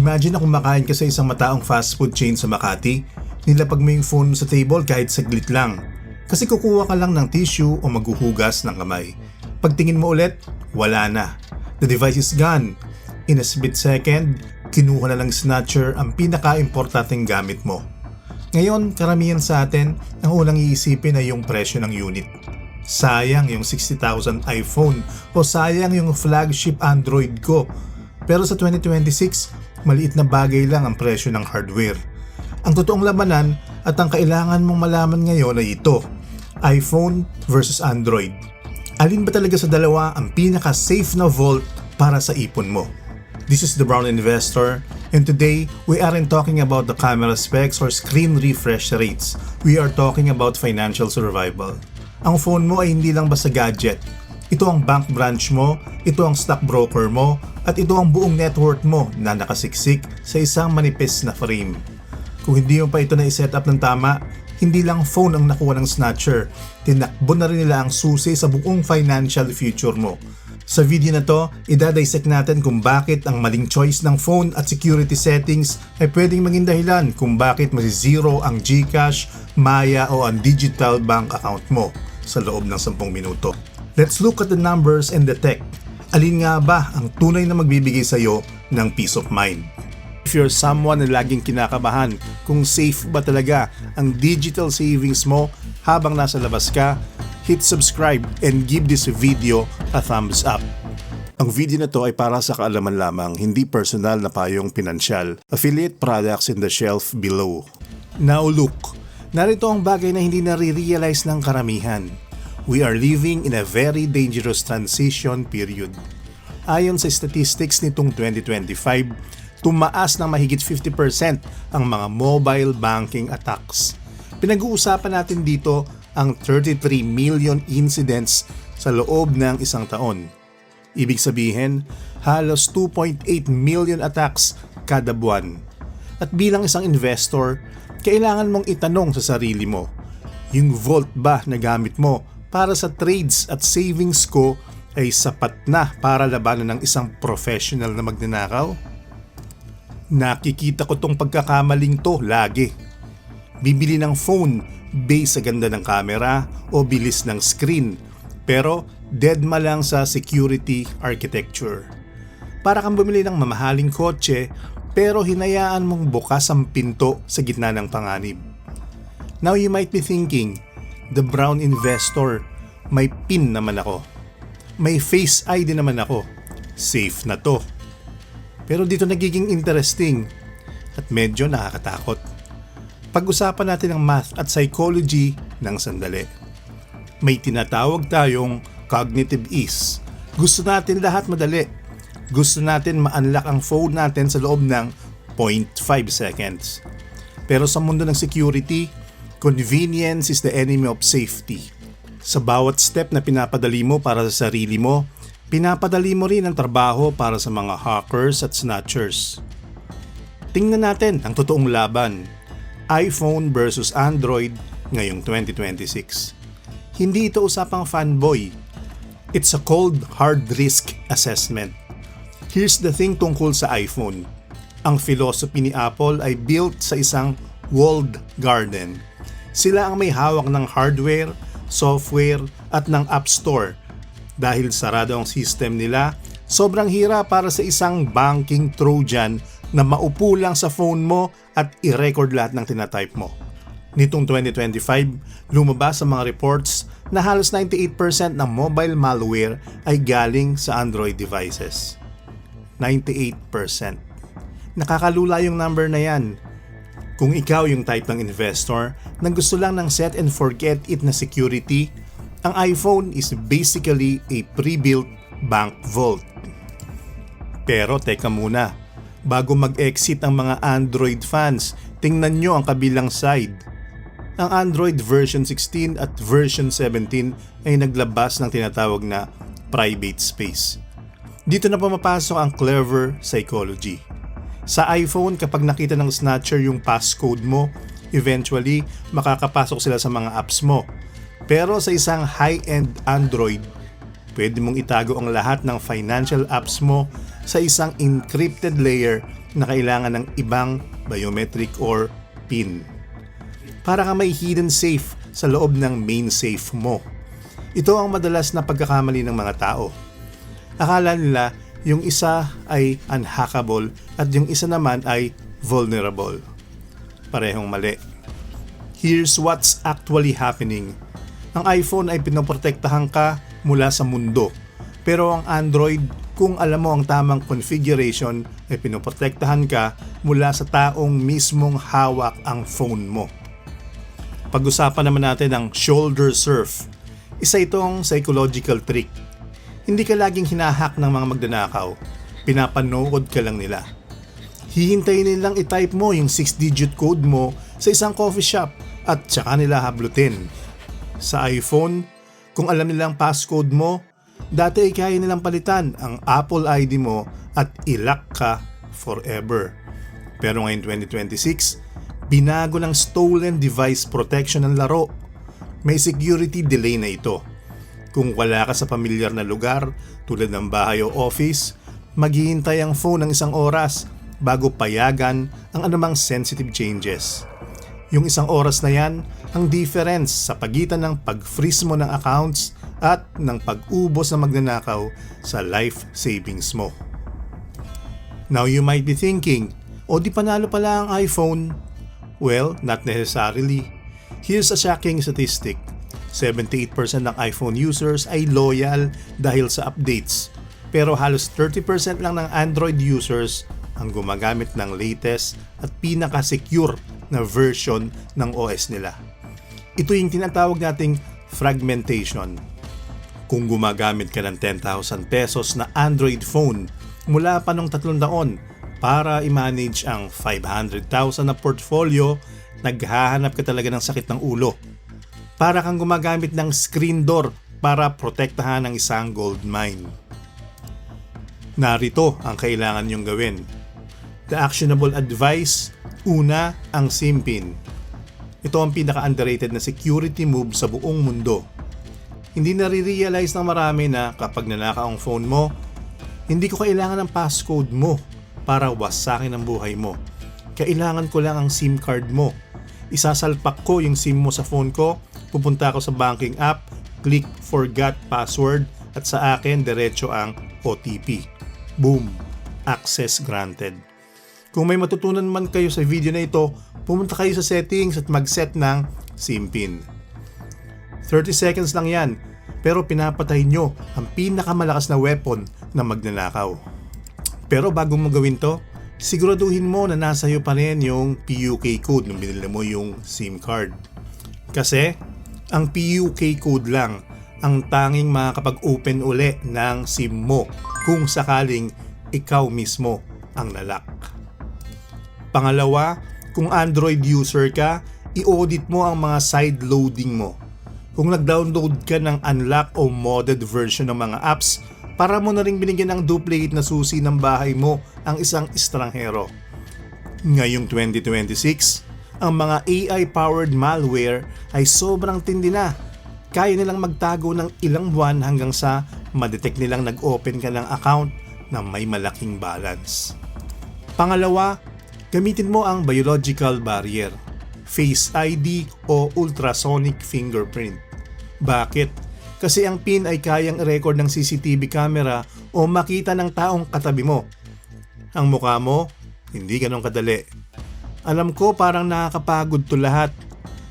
Imagine na kumakain ka sa isang mataong fast food chain sa Makati, nilapag mo yung phone sa table kahit saglit lang. Kasi kukuha ka lang ng tissue o maghuhugas ng kamay. Pagtingin mo ulit, wala na. The device is gone. In a split second, kinuha na lang snatcher ang pinaka-importanteng gamit mo. Ngayon, karamihan sa atin, ang unang iisipin ay yung presyo ng unit. Sayang yung 60,000 iPhone o sayang yung flagship Android ko. Pero sa 2026, maliit na bagay lang ang presyo ng hardware. Ang totoong labanan at ang kailangan mong malaman ngayon ay ito, iPhone versus Android. Alin ba talaga sa dalawa ang pinaka-safe na vault para sa ipon mo? This is the Brown Investor, and today we aren't talking about the camera specs or screen refresh rates. We are talking about financial survival. Ang phone mo ay hindi lang basta gadget. Ito ang bank branch mo, ito ang stockbroker mo, at ito ang buong net worth mo na nakasiksik sa isang manipis na frame. Kung hindi mo pa ito na i-set up ng tama, hindi lang phone ang nakuha ng snatcher, tinakbo na rin nila ang susi sa buong financial future mo. Sa video na to, idadissect natin kung bakit ang maling choice ng phone at security settings ay pwedeng maging dahilan kung bakit masi-zero ang GCash, Maya o ang digital bank account mo sa loob ng 10 minuto. Let's look at the numbers and the tech. Alin nga ba ang tunay na magbibigay sa iyo ng peace of mind? If you're someone na laging kinakabahan kung safe ba talaga ang digital savings mo habang nasa labas ka, hit subscribe and give this video a thumbs up. Ang video na to ay para sa kaalaman lamang, hindi personal na payong pinansyal. Affiliate products in the shelf below. Now look, narito ang bagay na hindi nare-realize ng karamihan. We are living in a very dangerous transition period. Ayon sa statistics nitong 2025, tumaas ng mahigit 50% ang mga mobile banking attacks. Pinag-uusapan natin dito ang 33 million incidents sa loob ng isang taon. Ibig sabihin, halos 2.8 million attacks kada buwan. At bilang isang investor, kailangan mong itanong sa sarili mo, yung vault ba na gamit mo para sa trades at savings ko ay sapat na para labanan ng isang professional na magnanakaw? Nakikita ko tong pagkakamaling to lagi. Bibili ng phone based sa ganda ng camera o bilis ng screen, pero deadma lang sa security architecture. Para kang bumili ng mamahaling kotse pero hinayaan mong bukas ang pinto sa gitna ng panganib. Now you might be thinking, the Brown Investor, may PIN naman ako. May Face ID naman ako. Safe na to. Pero dito nagiging interesting at medyo nakakatakot. Pag-usapan natin ang math at psychology ng sandali. May tinatawag tayong cognitive ease. Gusto natin lahat madali. Gusto natin ma-unlock ang phone natin sa loob ng 0.5 seconds. Pero sa mundo ng security, convenience is the enemy of safety. Sa bawat step na pinapadali mo para sa sarili mo, pinapadali mo rin ang trabaho para sa mga hackers at snatchers. Tingnan natin ang totoong laban. iPhone versus Android ngayong 2026. Hindi ito usapang fanboy. It's a cold, hard risk assessment. Here's the thing tungkol sa iPhone. Ang philosophy ni Apple ay built sa isang walled garden. Sila ang may hawak ng hardware, software at ng App Store. Dahil sarado ang system nila, sobrang hirap para sa isang banking Trojan na maupo lang sa phone mo at i-record lahat ng tinatype mo. Nitong 2025, lumabas sa mga reports na halos 98% ng mobile malware ay galing sa Android devices. 98%. Nakakalula yung number na yan. Kung ikaw yung type ng investor na gusto lang ng set and forget it na security, ang iPhone is basically a pre-built bank vault. Pero teka muna, bago mag-exit ang mga Android fans, tingnan nyo ang kabilang side. Ang Android version 16 at version 17 ay naglabas ng tinatawag na private space. Dito na pumapasok ang clever psychology. Sa iPhone, kapag nakita ng snatcher yung passcode mo, eventually makakapasok sila sa mga apps mo. Pero sa isang high-end Android, pwede mong itago ang lahat ng financial apps mo sa isang encrypted layer na kailangan ng ibang biometric or PIN. Para ka may hidden safe sa loob ng main safe mo. Ito ang madalas na pagkakamali ng mga tao. Akala nila yung isa ay unhackable at yung isa naman ay vulnerable. Parehong mali. Here's what's actually happening. Ang iPhone ay pinoprotektahan ka mula sa mundo. Pero ang Android, kung alam mo ang tamang configuration, ay pinoprotektahan ka mula sa taong mismong hawak ang phone mo. Pag-usapan naman natin ang shoulder surf. Isa itong psychological trick. Hindi ka laging hinahack ng mga magnanakaw. Pinapanood ka lang nila. Hihintayin nilang i-type mo yung 6-digit code mo sa isang coffee shop at tsaka nila hablutin. Sa iPhone, kung alam nilang passcode mo, dati ay kaya nilang palitan ang Apple ID mo at i-lock ka forever. Pero ngayon 2026, binago ng stolen device protection ng laro. May security delay na ito. Kung wala ka sa pamilyar na lugar tulad ng bahay o office, maghihintay ang phone ng 1 oras bago payagan ang anumang sensitive changes. Yung 1 oras na yan, ang difference sa pagitan ng pag-freeze mo ng accounts at ng pag-ubos na magnanakaw sa life savings mo. Now you might be thinking, o di panalo pala ang iPhone? Well, not necessarily. Here's a shocking statistic. 78% ng iPhone users ay loyal dahil sa updates. Pero halos 30% lang ng Android users ang gumagamit ng latest at pinaka-secure na version ng OS nila. Ito yung tinatawag nating fragmentation. Kung gumagamit ka ng 10,000 pesos na Android phone mula pa nung 3 taon para i-manage ang 500,000 na portfolio, naghahanap ka talaga ng sakit ng ulo. Para kang gumagamit ng screen door para protektahan ang isang gold mine. Narito ang kailangan nyong gawin. The actionable advice, una, ang SIM PIN. Ito ang pinaka-underrated na security move sa buong mundo. Hindi nare-realize ng marami na kapag nanakaw ang phone mo, hindi ko kailangan ng passcode mo para wasakin ang buhay mo. Kailangan ko lang ang SIM card mo. Isasalpak ko yung SIM mo sa phone ko, pupunta ako sa banking app, click forgot password at sa akin diretso ang OTP. Boom! Access granted. Kung may matutunan man kayo sa video na ito, pumunta kayo sa settings at mag-set ng SIM PIN. 30 seconds lang yan, pero pinapatay nyo ang pinakamalakas na weapon na magnanakaw. Pero bago mo gawin to, siguraduhin mo na nasa iyo pa rin yung PUK code nung binili mo yung SIM card. Kasi, ang PUK code lang ang tanging makakapag-open uli ng SIM mo kung sakaling ikaw mismo ang nalock. Pangalawa, kung Android user ka, i-audit mo ang mga side loading mo. Kung nag-download ka ng unlock o modded version ng mga apps, para mo na rin binigyan ng duplicate na susi ng bahay mo ang isang estranghero. Ngayong 2026, ang mga AI-powered malware ay sobrang tindi na. Kaya nilang magtago ng ilang buwan hanggang sa madetect nilang nag-open ka ng account na may malaking balance. Pangalawa, gamitin mo ang biological barrier, Face ID o ultrasonic fingerprint. Bakit? Kasi ang PIN ay kayang i-record ng CCTV camera o makita ng taong katabi mo. Ang mukha mo, hindi ganun kadali. Alam ko parang nakakapagod to lahat.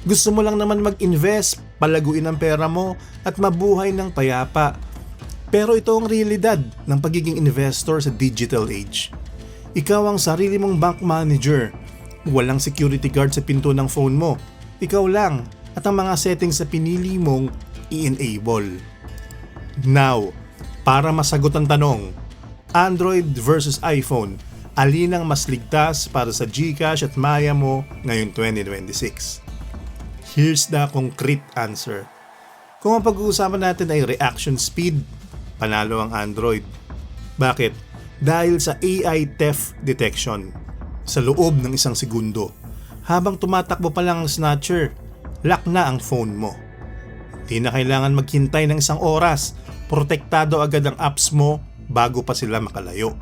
Gusto mo lang naman mag-invest, palaguin ang pera mo at mabuhay ng payapa. Pero ito ang realidad ng pagiging investor sa digital age. Ikaw ang sarili mong bank manager. Walang security guard sa pinto ng phone mo. Ikaw lang at ang mga settings sa pinili mong i-enable. Now, para masagot ang tanong, Android versus iPhone, alin ang mas ligtas para sa GCash at Maya mo ngayong 2026? Here's the concrete answer. Kung ang pag-uusapan natin ay reaction speed, panalo ang Android. Bakit? Dahil sa AI theft detection sa loob ng 1 segundo. Habang tumatakbo pa lang ang snatcher, lock na ang phone mo. Di na kailangan maghintay ng 1 oras, protektado agad ang apps mo bago pa sila makalayo.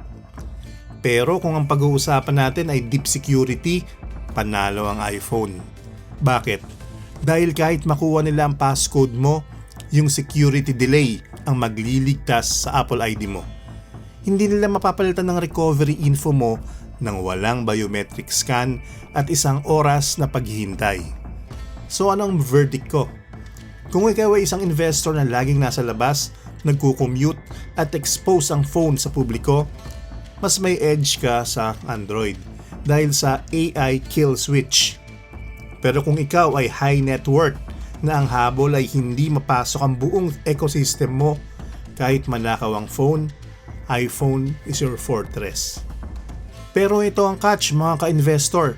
Pero kung ang pag-uusapan natin ay deep security, panalo ang iPhone. Bakit? Dahil kahit makuha nila ang passcode mo, yung security delay ang magliligtas sa Apple ID mo. Hindi nila mapapalitan ng recovery info mo nang walang biometric scan at isang oras na paghihintay. So anong verdict ko? Kung ikaw ay isang investor na laging nasa labas, nagko-commute at expose ang phone sa publiko, mas may edge ka sa Android dahil sa AI kill switch. Pero kung ikaw ay high net worth na ang habol ay hindi mapasok ang buong ecosystem mo, kahit manakaw ang phone, iPhone is your fortress. Pero ito ang catch mga ka-investor.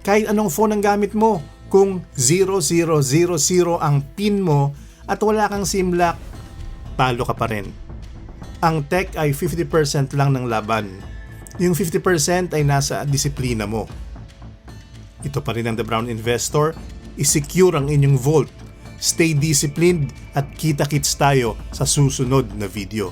Kahit anong phone ang gamit mo, kung 0000 ang PIN mo at wala kang SIM lock, talo ka pa rin. Ang tech ay 50% lang ng laban. Yung 50% ay nasa disiplina mo. Ito pa rin ang The Brown Investor. I-secure ang inyong vault. Stay disciplined at kita-kits tayo sa susunod na video.